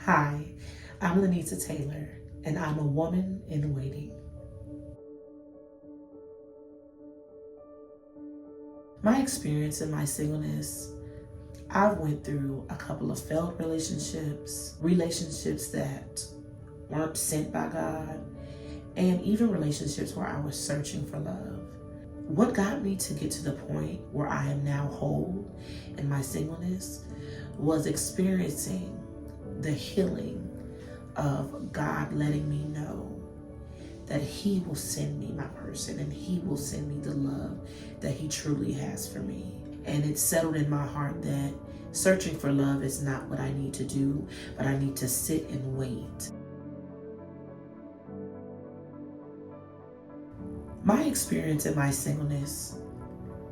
Hi, I'm Lanita Taylor, and I'm a woman in waiting. My experience in my singleness, I went through a couple of failed relationships that weren't sent by God, and even relationships where I was searching for love. What got me to get to the point where I am now whole in my singleness was experiencing the healing of God letting me know that He will send me my person and He will send me the love that He truly has for me. And it settled in my heart that searching for love is not what I need to do, but I need to sit and wait. My experience in my singleness,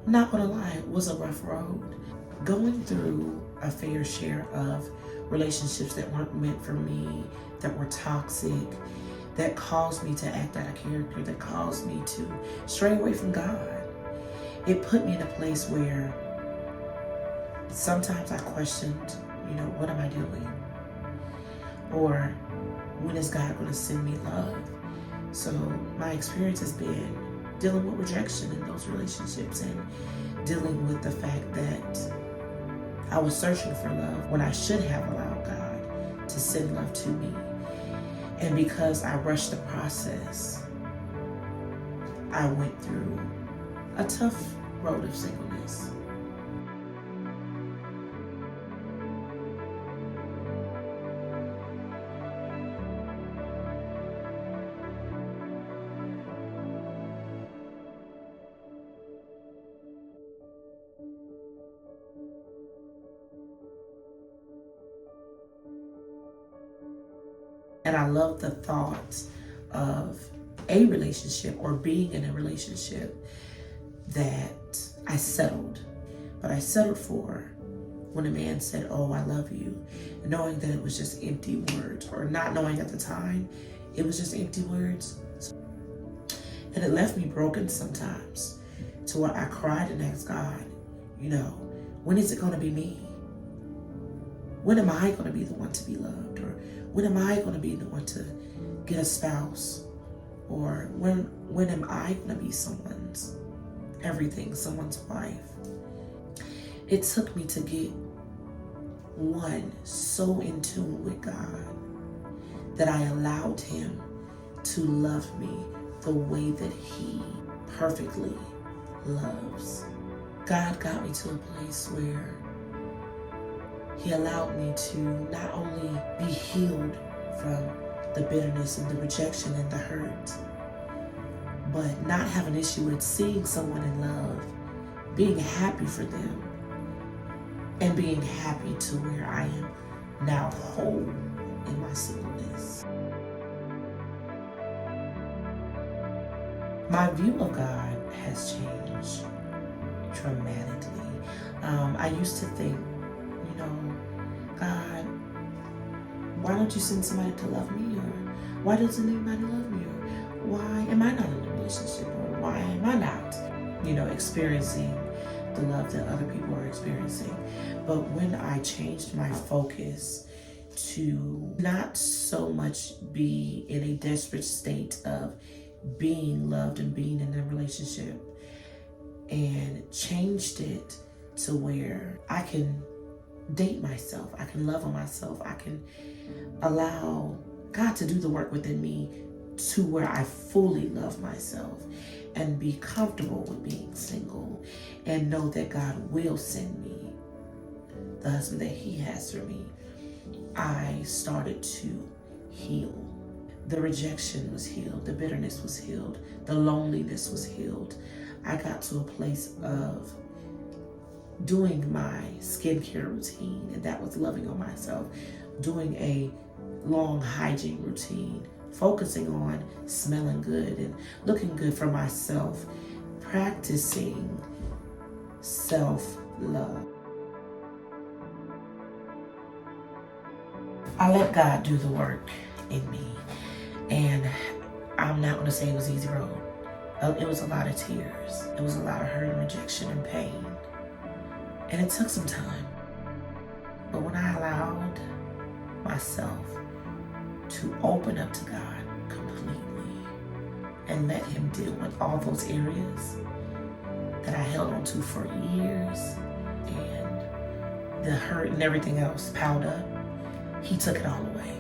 I'm not gonna lie, it was a rough road. Going through a fair share of relationships that weren't meant for me, that were toxic, that caused me to act out of character, that caused me to stray away from God. It put me in a place where sometimes I questioned, what am I doing? Or when is God going to send me love? So my experience has been dealing with rejection in those relationships and dealing with the fact that I was searching for love when I should have allowed God to send love to me. And because I rushed the process, I went through a tough road of singleness. And I love the thought of a relationship or being in a relationship that I settled. But I settled for when a man said, "Oh, I love you," knowing that it was just empty words, or not knowing at the time it was just empty words. And it left me broken sometimes to where I cried and asked God, when is it going to be me? When am I going to be the one to be loved? Or when am I going to be the one to get a spouse? Or when am I going to be someone's everything, someone's wife? It took me to get so in tune with God that I allowed Him to love me the way that He perfectly loves. God got me to a place where He allowed me to not only be healed from the bitterness and the rejection and the hurt, but not have an issue with seeing someone in love, being happy for them, and being happy to where I am now whole in my singleness. My view of God has changed dramatically. I used to think, God, why don't you send somebody to love me? Or why doesn't anybody love me? Or why am I not in a relationship? Or why am I not, experiencing the love that other people are experiencing? But when I changed my focus to not so much be in a desperate state of being loved and being in a relationship, and changed it to where I can date myself, I can love on myself, I can allow God to do the work within me to where I fully love myself and be comfortable with being single and know that God will send me the husband that He has for me. I started to heal. The rejection was healed, the bitterness was healed, the loneliness was healed. I got to a place of doing my skincare routine, and that was loving on myself, doing a long hygiene routine, focusing on smelling good and looking good for myself, practicing self-love. I let God do the work in me, and I'm not going to say it was an easy road. It was a lot of tears. It was a lot of hurt and rejection and pain. And it took some time. But when I allowed myself to open up to God completely and let Him deal with all those areas that I held on to for years, and the hurt and everything else piled up. He took it all away.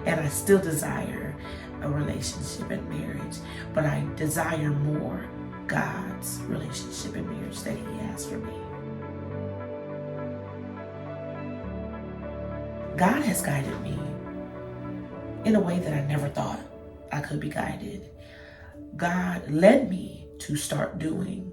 And I still desire a relationship and marriage, but I desire more God's relationship and marriage that He has for me. God has guided me in a way that I never thought I could be guided. God led me to start doing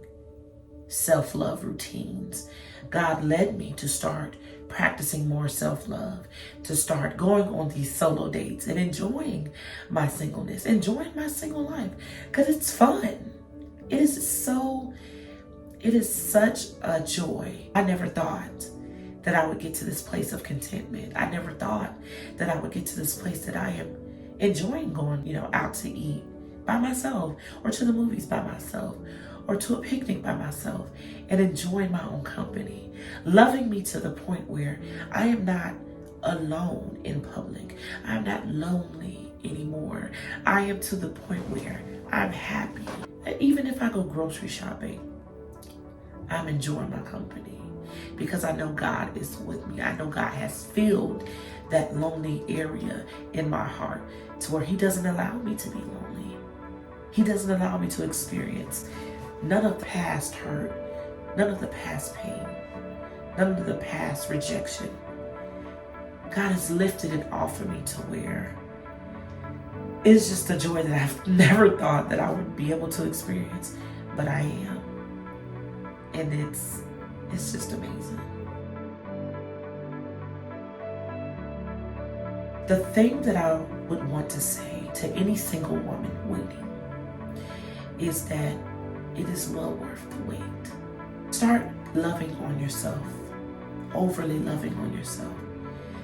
self-love routines. God led me to start practicing more self-love, to start going on these solo dates and enjoying my singleness, enjoying my single life, because it's fun. It is such a joy. I never thought that I would get to this place of contentment. I never thought that I would get to this place that I am enjoying going, out to eat by myself, or to the movies by myself, or to a picnic by myself, and enjoying my own company. Loving me to the point where I am not alone in public. I'm not lonely anymore. I am to the point where I'm happy. Even if I go grocery shopping, I'm enjoying my company because I know God is with me. I know God has filled that lonely area in my heart to where He doesn't allow me to be lonely. He doesn't allow me to experience none of the past hurt, none of the past pain, none of the past rejection. God has lifted it off of me to where it's just a joy that I've never thought that I would be able to experience, but I am. And it's just amazing. The thing that I would want to say to any single woman waiting is that it is well worth the wait. Start loving on yourself, overly loving on yourself.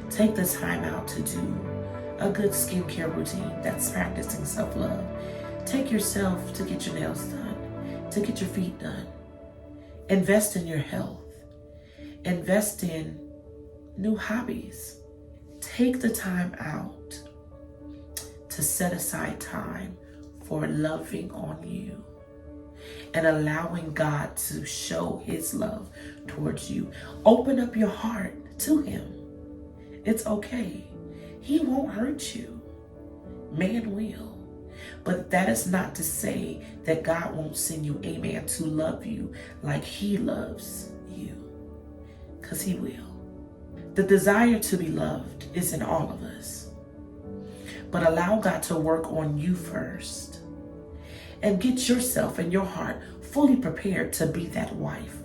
Take the time out to do a good skincare routine that's practicing self-love. Take yourself to get your nails done, to get your feet done. Invest in your health. Invest in new hobbies. Take the time out to set aside time for loving on you and allowing God to show His love towards you. Open up your heart to Him. It's okay. He won't hurt you. Man will. But that is not to say that God won't send you a man to love you like He loves you. Because He will. The desire to be loved is in all of us. But allow God to work on you first. And get yourself and your heart fully prepared to be that wife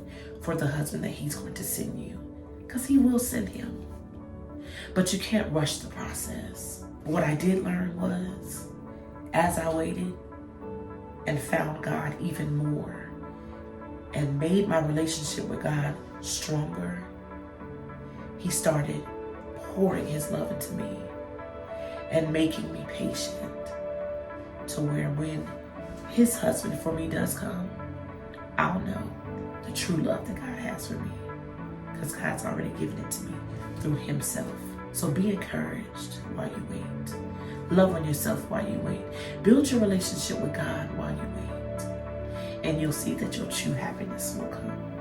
for the husband that He's going to send you. Because He will send him. But you can't rush the process. What I did learn was, as I waited and found God even more and made my relationship with God stronger, He started pouring His love into me and making me patient to where when His husband for me does come, I'll know the true love that God has for me because God's already given it to me through Himself. So be encouraged while you wait. Love on yourself while you wait. Build your relationship with God while you wait. And you'll see that your true happiness will come.